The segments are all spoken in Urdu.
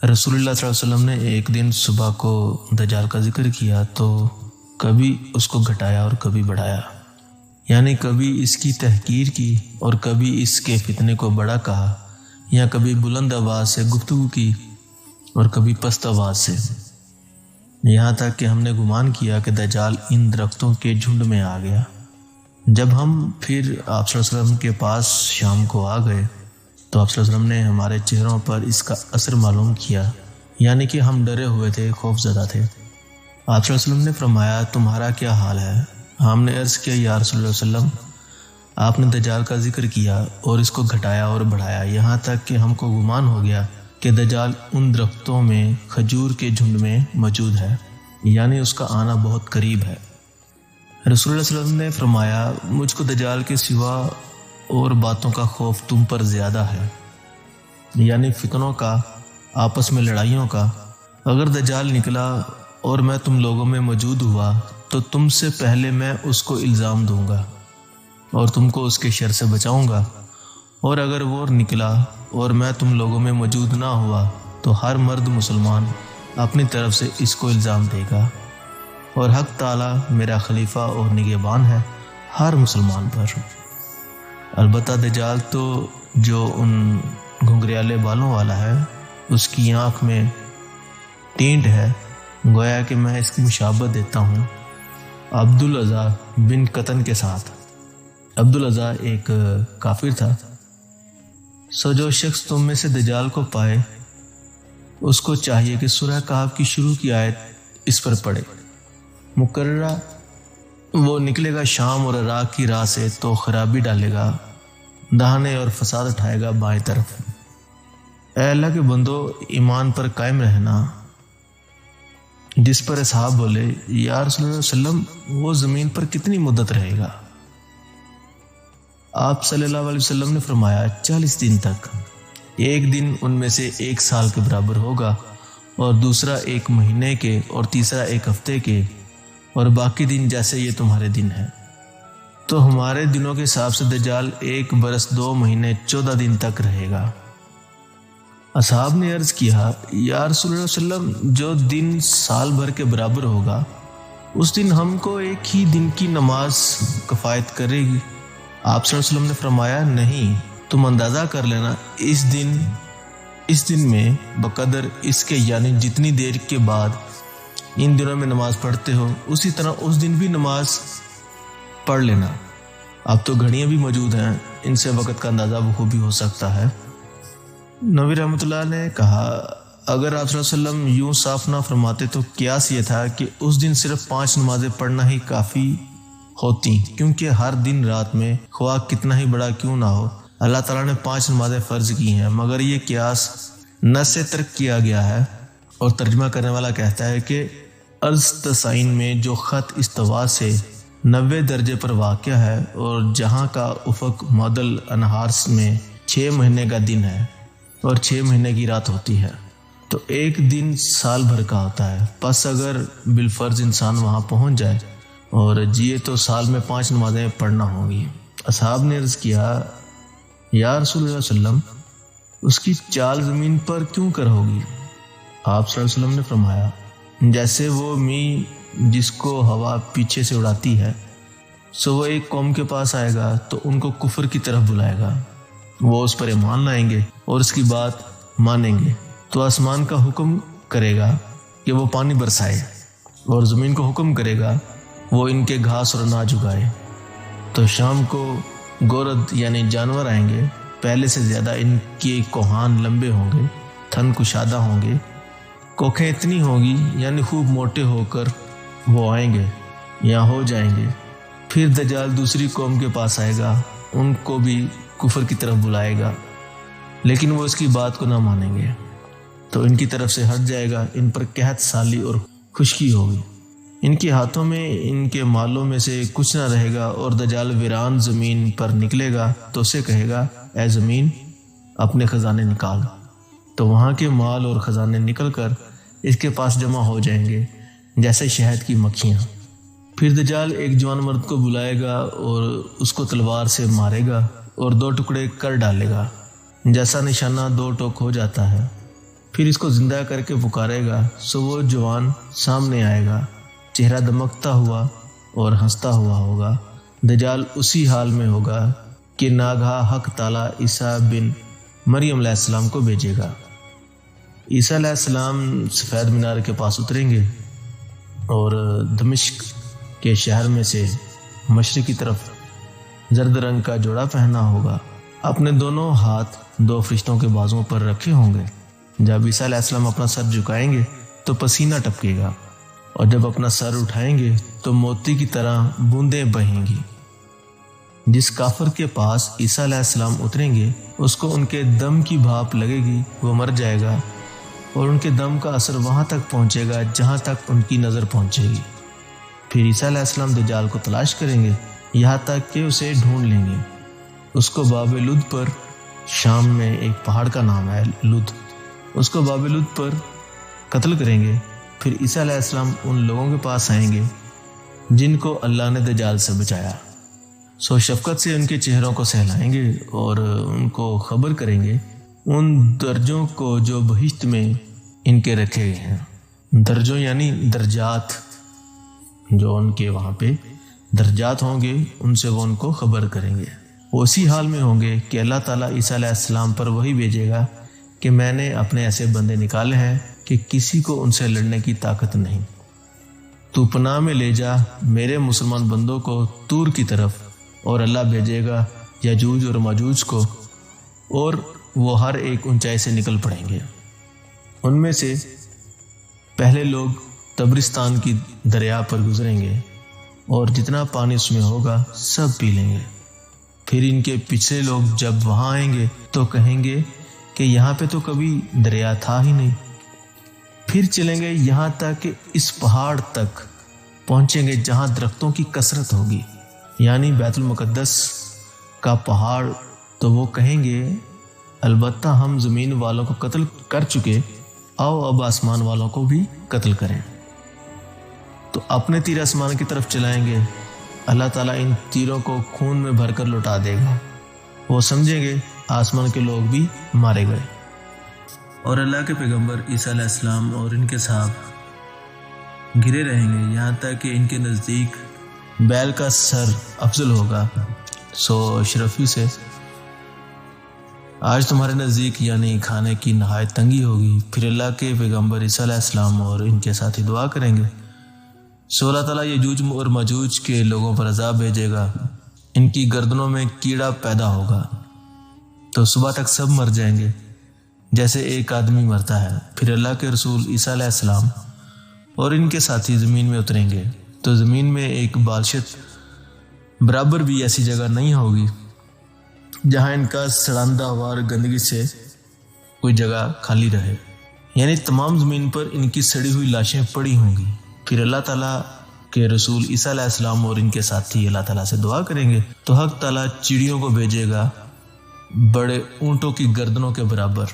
رسول اللہ صلی اللہ علیہ وسلم نے ایک دن صبح کو دجال کا ذکر کیا تو کبھی اس کو گھٹایا اور کبھی بڑھایا، یعنی کبھی اس کی تحقیر کی اور کبھی اس کے فتنے کو بڑا کہا، یا کبھی بلند آواز سے گفتگو کی اور کبھی پست آواز سے، یہاں تک کہ ہم نے گمان کیا کہ دجال ان درختوں کے جھنڈ میں آ گیا۔ جب ہم پھر آپ صلی اللہ علیہ وسلم کے پاس شام کو آ گئے تو آپ صلی اللہ علیہ وسلم نے ہمارے چہروں پر اس کا اثر معلوم کیا، یعنی کہ ہم ڈرے ہوئے تھے، خوف زدہ تھے۔ آپ صلی اللہ علیہ وسلم نے فرمایا، تمہارا کیا حال ہے؟ ہم نے عرض کیا، یا رسول اللہ صلی اللہ علیہ وسلم، آپ نے دجال کا ذکر کیا اور اس کو گھٹایا اور بڑھایا، یہاں تک کہ ہم کو گمان ہو گیا کہ دجال ان درختوں میں کھجور کے جھنڈ میں موجود ہے، یعنی اس کا آنا بہت قریب ہے۔ رسول اللہ صلی اللہ علیہ وسلم نے فرمایا، مجھ کو دجال کے سوا اور باتوں کا خوف تم پر زیادہ ہے، یعنی فتنوں کا، آپس میں لڑائیوں کا۔ اگر دجال نکلا اور میں تم لوگوں میں موجود ہوا تو تم سے پہلے میں اس کو الزام دوں گا اور تم کو اس کے شر سے بچاؤں گا، اور اگر وہ نکلا اور میں تم لوگوں میں موجود نہ ہوا تو ہر مرد مسلمان اپنی طرف سے اس کو الزام دے گا، اور حق تعالی میرا خلیفہ اور نگہبان ہے ہر مسلمان پر۔ البتہ دجال تو جو ان گھنگریالے بالوں والا ہے، اس کی آنکھ میں ٹینٹ ہے، گویا کہ میں اس کی مشابہت دیتا ہوں عبدالعزیٰ بن قطن کے ساتھ۔ عبدالعزیٰ ایک کافر تھا۔ سو جو شخص تم میں سے دجال کو پائے اس کو چاہیے کہ سورہ کہف کی شروع کی آیت اس پر پڑھے۔ مقررہ وہ نکلے گا شام اور عراق کی راہ سے تو خرابی ڈالے گا داہنے اور فساد اٹھائے گا بائیں طرف۔ اے اللہ کے بندو، ایمان پر قائم رہنا۔ جس پر اصحاب بولے، یا رسول اللہ صلی اللہ علیہ وسلم، وہ زمین پر کتنی مدت رہے گا؟ آپ صلی اللہ علیہ وسلم نے فرمایا، 40 دن تک۔ ایک دن ان میں سے 1 سال کے برابر ہوگا، اور دوسرا 1 مہینے کے، اور تیسرا 1 ہفتے کے، اور باقی دن جیسے یہ تمہارے دن ہیں۔ تو ہمارے دنوں کے حساب سے دجال 1 برس 2 مہینے 14 دن تک رہے گا۔ اصحاب نے عرض کیا، یا رسول اللہ صلی اللہ علیہ وسلم، جو دن سال بھر کے برابر ہوگا اس دن ہم کو 1 ہی دن کی نماز کفایت کرے گی۔ آپ صلی اللہ علیہ وسلم نے فرمایا، نہیں، تم اندازہ کر لینا، اس دن میں بقدر اس کے، یعنی جتنی دیر کے بعد ان دنوں میں نماز پڑھتے ہو اسی طرح اس دن بھی نماز پڑھ لینا۔ اب تو گھڑیاں بھی موجود ہیں، ان سے وقت کا اندازہ بخوبی ہو سکتا ہے۔ نبی رحمۃ اللہ نے کہا، اگر آپ صلی اللہ علیہ وسلم یوں صاف نہ فرماتے تو قیاس یہ تھا کہ اس دن صرف 5 نمازیں پڑھنا ہی کافی ہوتی، کیونکہ ہر دن رات میں خواہ کتنا ہی بڑا کیوں نہ ہو اللہ تعالیٰ نے 5 نمازیں فرض کی ہیں، مگر یہ قیاس نص سے ترک کیا گیا ہے۔ اور ترجمہ کرنے والا کہتا ہے کہ ارض تسعین میں جو خط استوا سے 90 درجے پر واقع ہے، اور جہاں کا افق معدل انہار میں 6 مہینے کا دن ہے اور 6 مہینے کی رات ہوتی ہے، تو 1 دن سال بھر کا ہوتا ہے۔ پس اگر بالفرض انسان وہاں پہنچ جائے اور جیے تو سال میں 5 نمازیں پڑھنا ہوں گی۔ اصحاب نے عرض کیا، یا رسول اللہ صلی اللہ علیہ وسلم، اس کی چال زمین پر کیوں کر ہوگی؟ آپ صلی اللہ علیہ وسلم نے فرمایا، جیسے وہ می جس کو ہوا پیچھے سے اڑاتی ہے، سو وہ ایک قوم کے پاس آئے گا تو ان کو کفر کی طرف بلائے گا، وہ اس پر ایمان لائیں گے اور اس کی بات مانیں گے، تو آسمان کا حکم کرے گا کہ وہ پانی برسائے، اور زمین کو حکم کرے گا وہ ان کے گھاس اور اناج اگائے۔ تو شام کو گورد یعنی جانور آئیں گے، پہلے سے زیادہ ان کے کوہان لمبے ہوں گے، تھن کشادہ ہوں گے، کوکھیں اتنی ہوں گی، یعنی خوب موٹے ہو کر وہ آئیں گے یا ہو جائیں گے۔ پھر دجال دوسری قوم کے پاس آئے گا، ان کو بھی کفر کی طرف بلائے گا، لیکن وہ اس کی بات کو نہ مانیں گے، تو ان کی طرف سے ہٹ جائے گا، ان پر قحط سالی اور خشکی ہوگی، ان کے ہاتھوں میں ان کے مالوں میں سے کچھ نہ رہے گا، اور دجال ویران زمین پر نکلے گا تو اسے کہے گا، اے زمین اپنے خزانے نکال، تو وہاں کے مال اور خزانے نکل کر اس کے پاس جمع ہو جائیں گے جیسے شہد کی مکھیاں۔ پھر دجال ایک جوان مرد کو بلائے گا اور اس کو تلوار سے مارے گا اور 2 ٹکڑے کر ڈالے گا، جیسا نشانہ 2 ٹوک ہو جاتا ہے۔ پھر اس کو زندہ کر کے پکارے گا، سو وہ جوان سامنے آئے گا، چہرہ دمکتا ہوا اور ہنستا ہوا ہوگا۔ دجال اسی حال میں ہوگا کہ ناگہاں حق تعالیٰ عیسیٰ بن مریم علیہ السلام کو بھیجے گا۔ عیسیٰ علیہ السلام سفید مینار کے پاس اتریں گے اور دمشق کے شہر میں سے مشرق کی طرف زرد رنگ کا جوڑا پہنا ہوگا، اپنے دونوں ہاتھ دو فرشتوں کے بازوؤں پر رکھے ہوں گے۔ جب عیسیٰ علیہ السلام اپنا سر جھکائیں گے تو پسینہ ٹپکے گا، اور جب اپنا سر اٹھائیں گے تو موتی کی طرح بوندیں بہیں گی۔ جس کافر کے پاس عیسیٰ علیہ السلام اتریں گے اس کو ان کے دم کی بھاپ لگے گی، وہ مر جائے گا، اور ان کے دم کا اثر وہاں تک پہنچے گا جہاں تک ان کی نظر پہنچے گی۔ پھر عیسیٰ علیہ السلام دجال کو تلاش کریں گے یہاں تک کہ اسے ڈھونڈ لیں گے۔ اس کو باب لد پر، شام میں ایک پہاڑ کا نام ہے لد، اس کو باب لد پر قتل کریں گے۔ پھر عیسیٰ علیہ السلام ان لوگوں کے پاس آئیں گے جن کو اللہ نے دجال سے بچایا، سو شفقت سے ان کے چہروں کو سہلائیں گے اور ان کو خبر کریں گے ان درجوں کو جو بہشت میں ان کے رکھے گئے ہیں۔ درجوں یعنی درجات، جو ان کے وہاں پہ درجات ہوں گے ان سے وہ ان کو خبر کریں گے۔ وہ اسی حال میں ہوں گے کہ اللہ تعالیٰ عیسیٰ علیہ السلام پر وہی بھیجے گا کہ میں نے اپنے ایسے بندے نکالے ہیں کہ کسی کو ان سے لڑنے کی طاقت نہیں۔ تو پناہ میں لے جا میرے مسلمان بندوں کو طور کی طرف، اور اللہ بھیجے گا یاجوج اور ماجوج کو، اور وہ ہر ایک اونچائی سے نکل پڑیں گے۔ ان میں سے پہلے لوگ تبرستان کی دریا پر گزریں گے اور جتنا پانی اس میں ہوگا سب پی لیں گے۔ پھر ان کے پچھلے لوگ جب وہاں آئیں گے تو کہیں گے کہ یہاں پہ تو کبھی دریا تھا ہی نہیں۔ پھر چلیں گے یہاں تک کہ اس پہاڑ تک پہنچیں گے جہاں درختوں کی کثرت ہوگی، یعنی بیت المقدس کا پہاڑ۔ تو وہ کہیں گے البتہ ہم زمین والوں کو قتل کر چکے، آؤ اب آسمان والوں کو بھی قتل کریں۔ تو اپنے تیر آسمان کی طرف چلائیں گے، اللہ تعالیٰ ان تیروں کو خون میں بھر کر لوٹا دے گا، وہ سمجھیں گے آسمان کے لوگ بھی مارے گئے۔ اور اللہ کے پیغمبر عیسیٰ علیہ السلام اور ان کے صحابہ گرے رہیں گے یہاں تک کہ ان کے نزدیک بیل کا سر افضل ہوگا۔ سو اشرفی سے آج تمہارے نزدیک یعنی کھانے کی نہایت تنگی ہوگی۔ پھر اللہ کے پیغمبر عیسیٰ علیہ السلام اور ان کے ساتھی دعا کریں گے، سو اللہ تعالیٰ یجوج اور ماجوج کے لوگوں پر عذاب بھیجے گا، ان کی گردنوں میں کیڑا پیدا ہوگا تو صبح تک سب مر جائیں گے جیسے ایک آدمی مرتا ہے۔ پھر اللہ کے رسول عیسیٰ علیہ السلام اور ان کے ساتھی زمین میں اتریں گے تو زمین میں ایک بالشت برابر بھی ایسی جگہ نہیں ہوگی جہاں ان کا سڑندہ ہوا اور گندگی سے کوئی جگہ خالی رہے، یعنی تمام زمین پر ان کی سڑی ہوئی لاشیں پڑی ہوں گی۔ پھر اللہ تعالیٰ کے رسول عیسیٰ علیہ السلام اور ان کے ساتھی اللہ تعالیٰ سے دعا کریں گے تو حق تعالیٰ چڑیوں کو بھیجے گا بڑے اونٹوں کی گردنوں کے برابر،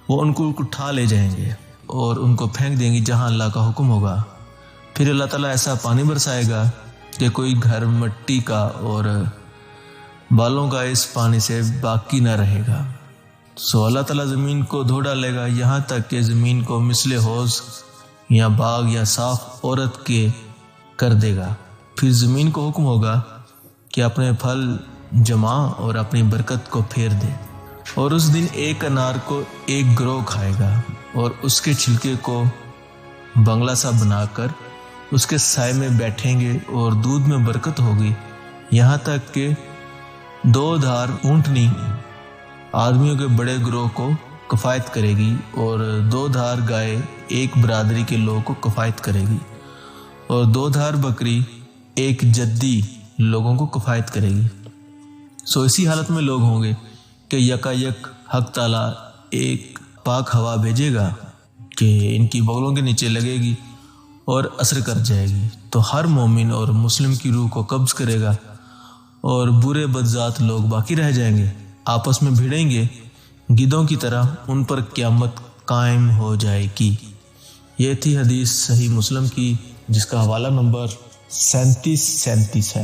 وہ ان کو اٹھا لے جائیں گے اور ان کو پھینک دیں گی جہاں اللہ کا حکم ہوگا۔ پھر اللہ تعالیٰ ایسا پانی برسائے گا کہ کوئی گھر مٹی کا اور بالوں کا اس پانی سے باقی نہ رہے گا۔ سو اللہ تعالیٰ زمین کو دھو ڈالے گا یہاں تک کہ زمین کو مثل حوض یا باغ یا صاف عورت کے کر دے گا۔ پھر زمین کو حکم ہوگا کہ اپنے پھل جما اور اپنی برکت کو پھیر دے، اور اس دن ایک انار کو ایک گروہ کھائے گا اور اس کے چھلکے کو بنگلہ سا بنا کر اس کے سائے میں بیٹھیں گے، اور دودھ میں برکت ہوگی یہاں تک کہ دو دھار اونٹنی آدمیوں کے بڑے گروہ کو کفایت کرے گی، اور دو دھار گائے ایک برادری کے لوگوں کو کفایت کرے گی، اور دو دھار بکری ایک جدی لوگوں کو کفایت کرے گی۔ سو اسی حالت میں لوگ ہوں گے کہ یکا یک حق تعالیٰ ایک پاک ہوا بھیجے گا کہ ان کی بغلوں کے نیچے لگے گی اور اثر کر جائے گی، تو ہر مومن اور مسلم کی روح کو قبض کرے گا، اور برے بدذات لوگ باقی رہ جائیں گے، آپس میں بھیڑیں گے گدھوں کی طرح، ان پر قیامت قائم ہو جائے گی۔ یہ تھی حدیث صحیح مسلم کی جس کا حوالہ نمبر 3737 ہے۔